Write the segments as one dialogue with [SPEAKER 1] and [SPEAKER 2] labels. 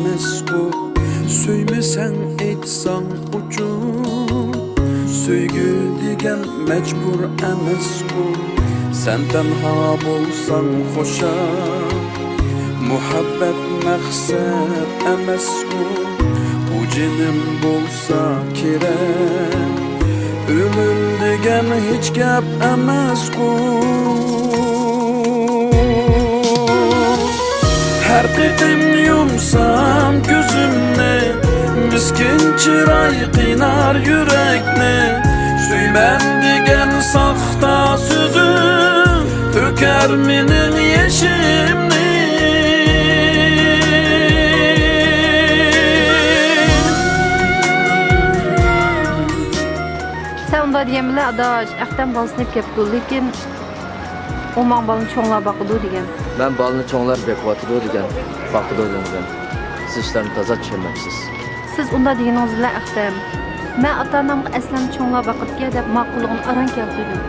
[SPEAKER 1] emes-ku. Söymesen etsan uçun. Söygü degen mecbur emes-ku. Sen tenha bolsan hoşa. Muhabbet maqsad emes-ku. Bu cinim bolsa kerek. Ömür degen hiç gap emes-ku. Her qitim yumsam gözümni, miskin chiroy qinar yurakni. Söymem degen saxta sözü, töker mening yeshimni.
[SPEAKER 2] Sen onda diyen bile adaş, aktan balısını hep yaptı, lekin o man balını çoğunlar bakıdı degen.
[SPEAKER 3] Ben balını çoğunlar bekvatıdı degen, bakıdı degen. Siz işlerini taza düşürmeksiz.
[SPEAKER 2] Siz onda degeniniz bile aktan. Ben atanamga aslan çoğunlar bakıdı ki dep maqulluğun aran keltirdim.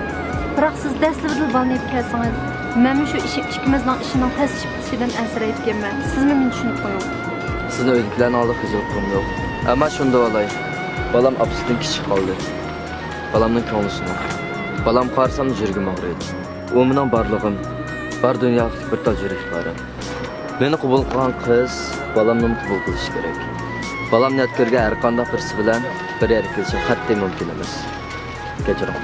[SPEAKER 2] Biroq siz dastlab dil balını hep kelsangiz, men şu ikimizning ishining tez chiqishidan ansirayib kelman. Siz meni tushunib qo'ying.
[SPEAKER 3] Sizni o'liklarni oldi qiziqim yo'q. Ammo shunda olay. Balam apsdan kichik qoldi. Balamning ko'nglisini. Balam qarsam yuragim og'riydi. U mening barlig'im, bar dunyolik bir tajribalar. Meni qabul qilgan qiz balamni qabul qilish kerak. Balam niyatkorga har qanday birisi bilan bir yerga kelishi qat'iy mumkin emas. Kechiring.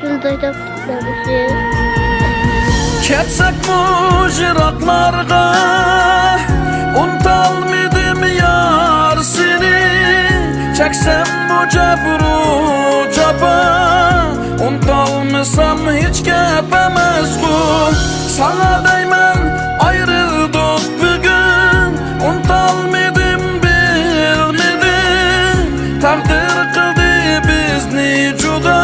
[SPEAKER 4] Şunday da kutlamışız.
[SPEAKER 1] Ketsak bu jiratlarga, unutalmadım yar seni. Çeksem bu cebru caba, unutalmasam hiç gap emes-ku. Sana deymen ayrıldık bugün, unutalmadım bilmedim. Takdir kıldı bizni juda,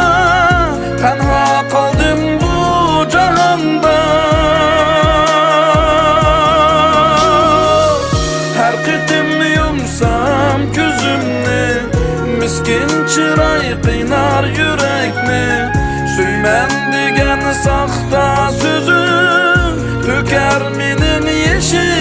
[SPEAKER 1] tenha kaldım bu cahanda. Her qitim yumsam gözümni, miskin chiroy qinar yurakni. Söymem degen saxta sözü, töker mening yeshim.